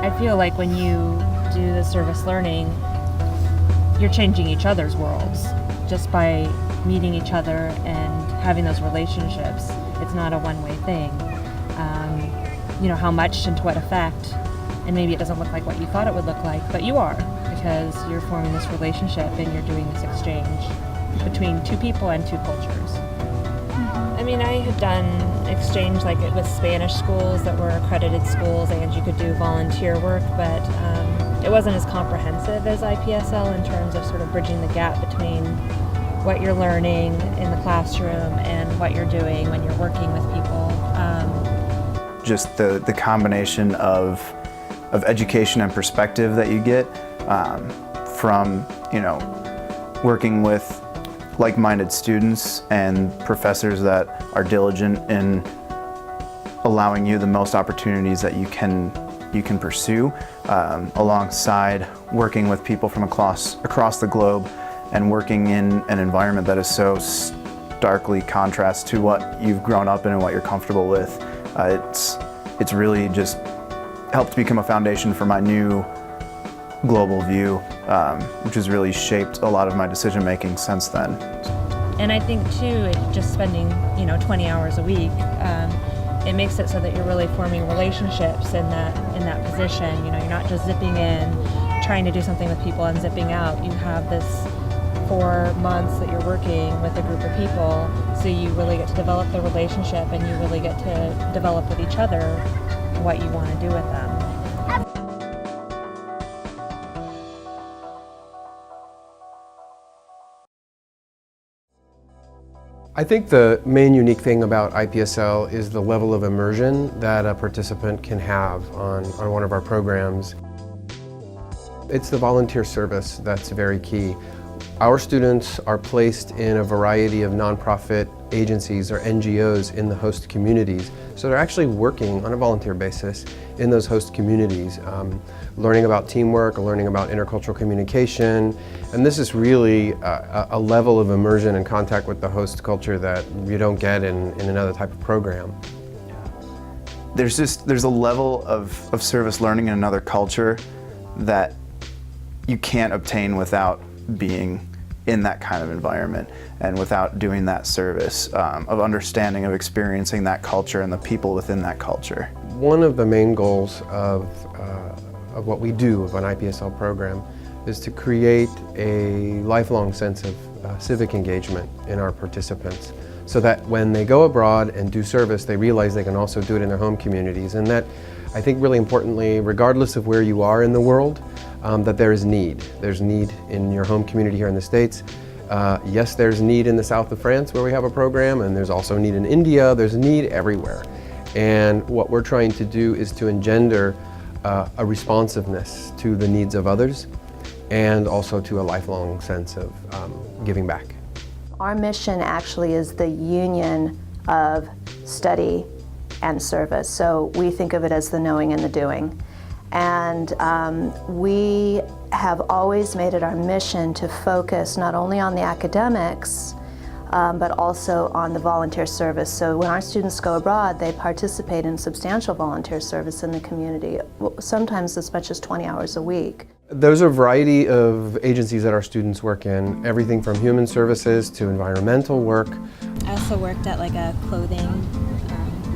I feel like when you do the service learning, you're changing each other's worlds just by meeting each other and having those relationships. It's not a one-way thing. How much and to what effect, and maybe it doesn't look like what you thought it would look like, but you are, because you're forming this relationship and you're doing this exchange between two people and two cultures. I mean, I had done exchange like it with Spanish schools that were accredited schools, and you could do volunteer work, but it wasn't as comprehensive as IPSL in terms of sort of bridging the gap between what you're learning in the classroom and what you're doing when you're working with people. Just the combination of education and perspective that you get from working with like-minded students and professors that are diligent in allowing you the most opportunities that you can pursue, alongside working with people from across the globe and working in an environment that is so starkly contrast to what you've grown up in and what you're comfortable with. It's really just helped become a foundation for my new global view, which has really shaped a lot of my decision making since then. And I think too, just spending 20 hours a week, it makes it so that you're really forming relationships in that position. You're not just zipping in, trying to do something with people and zipping out. You have this 4 months that you're working with a group of people, so you really get to develop the relationship and you really get to develop with each other what you want to do with them. I think the main unique thing about IPSL is the level of immersion that a participant can have on one of our programs. It's the volunteer service that's very key. Our students are placed in a variety of nonprofit agencies or NGOs in the host communities. So they're actually working on a volunteer basis in those host communities, learning about teamwork, learning about intercultural communication. And this is really a level of immersion and contact with the host culture that you don't get in another type of program. There's a level of service learning in another culture that you can't obtain without being in that kind of environment and without doing that service of understanding, of experiencing that culture and the people within that culture. One of the main goals of what we do of an IPSL program is to create a lifelong sense of civic engagement in our participants, so that when they go abroad and do service, they realize they can also do it in their home communities, and that, I think really importantly, regardless of where you are in the world, that there is need. There's need in your home community here in the States. Yes, there's need in the south of France where we have a program, and there's also need in India. There's need everywhere. And what we're trying to do is to engender a responsiveness to the needs of others and also to a lifelong sense of giving back. Our mission actually is the union of study and service. So we think of it as the knowing and the doing. And we have always made it our mission to focus not only on the academics, but also on the volunteer service. So when our students go abroad, they participate in substantial volunteer service in the community, sometimes as much as 20 hours a week. There's a variety of agencies that our students work in, everything from human services to environmental work. I also worked at like a clothing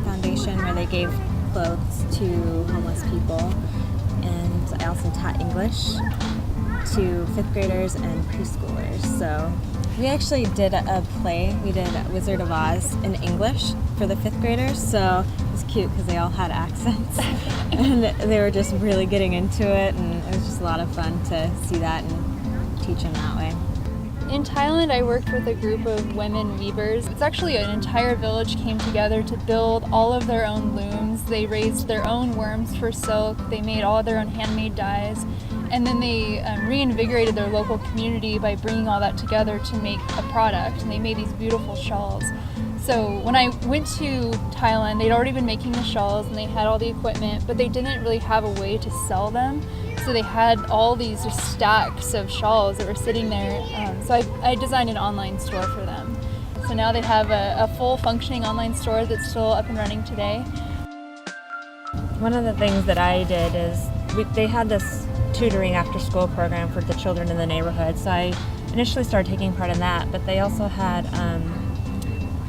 foundation where they gave clothes to homeless people, and I also taught English to 5th graders and preschoolers. So we actually did a play. We did Wizard of Oz in English for the 5th graders, so it was cute because they all had accents and they were just really getting into it, and it was just a lot of fun to see that and teach them that way. In Thailand, I worked with a group of women weavers. It's actually an entire village came together to build all of their own looms. They raised their own worms for silk. They made all their own handmade dyes. And then they reinvigorated their local community by bringing all that together to make a product. And they made these beautiful shawls. So when I went to Thailand, they'd already been making the shawls and they had all the equipment, but they didn't really have a way to sell them. So they had all these just stacks of shawls that were sitting there. So I designed an online store for them. So now they have a full functioning online store that's still up and running today. One of the things that I did is they had this tutoring after school program for the children in the neighborhood. So I initially started taking part in that, but they also had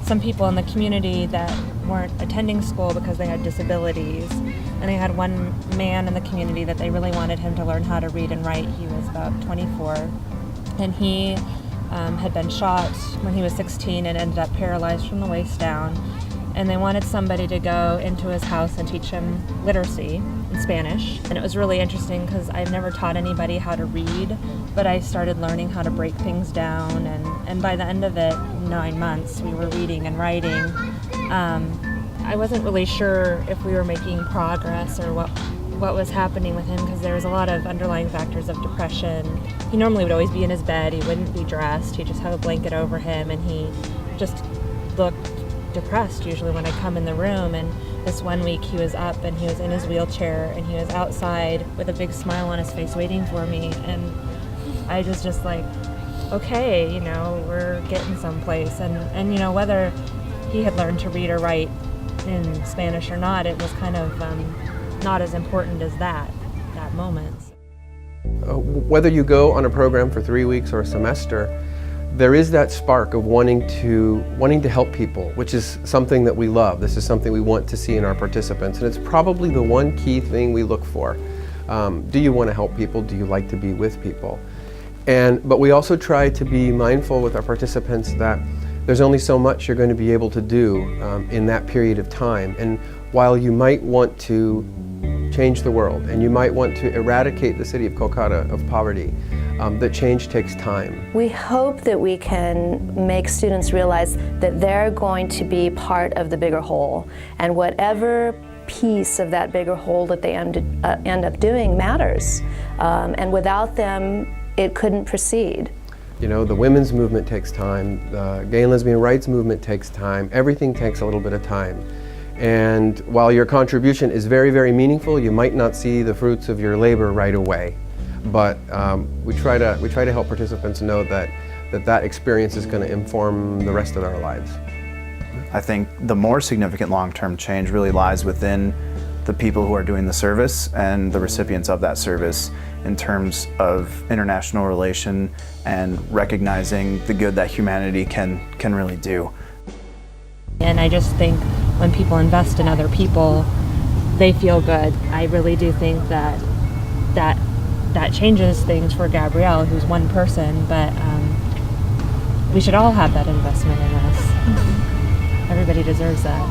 some people in the community that weren't attending school because they had disabilities. And they had one man in the community that they really wanted him to learn how to read and write. He was about 24, and he had been shot when he was 16 and ended up paralyzed from the waist down. And they wanted somebody to go into his house and teach him literacy in Spanish. And it was really interesting because I've never taught anybody how to read, but I started learning how to break things down. And by the end of it, 9 months, we were reading and writing. I wasn't really sure if we were making progress or what was happening with him, because there was a lot of underlying factors of depression. He normally would always be in his bed. He wouldn't be dressed. He just had a blanket over him, and he just looked depressed usually when I come in the room. And this one week he was up and he was in his wheelchair and he was outside with a big smile on his face waiting for me. And I was just like, okay, you know, we're getting someplace. And you know, whether he had learned to read or write in Spanish or not, it was kind of not as important as that moment. Whether you go on a program for 3 weeks or a semester, there is that spark of wanting to help people, which is something that we love. This is something we want to see in our participants, and it's probably the one key thing we look for. Do you want to help people? Do you like to be with people? But we also try to be mindful with our participants that there's only so much you're going to be able to do in that period of time. And while you might want to change the world and you might want to eradicate the city of Kolkata of poverty, that change takes time. We hope that we can make students realize that they're going to be part of the bigger whole, and whatever piece of that bigger whole that they end up doing matters. And without them, it couldn't proceed. You know, the women's movement takes time, the gay and lesbian rights movement takes time, everything takes a little bit of time. And while your contribution is very, very meaningful, you might not see the fruits of your labor right away. But we try to help participants know that experience is going to inform the rest of their lives. I think the more significant long-term change really lies within the people who are doing the service and the recipients of that service in terms of international relation and recognizing the good that humanity can really do. And I just think when people invest in other people, they feel good. I really do think that changes things for Gabrielle, who's one person, but we should all have that investment in us. Everybody deserves that.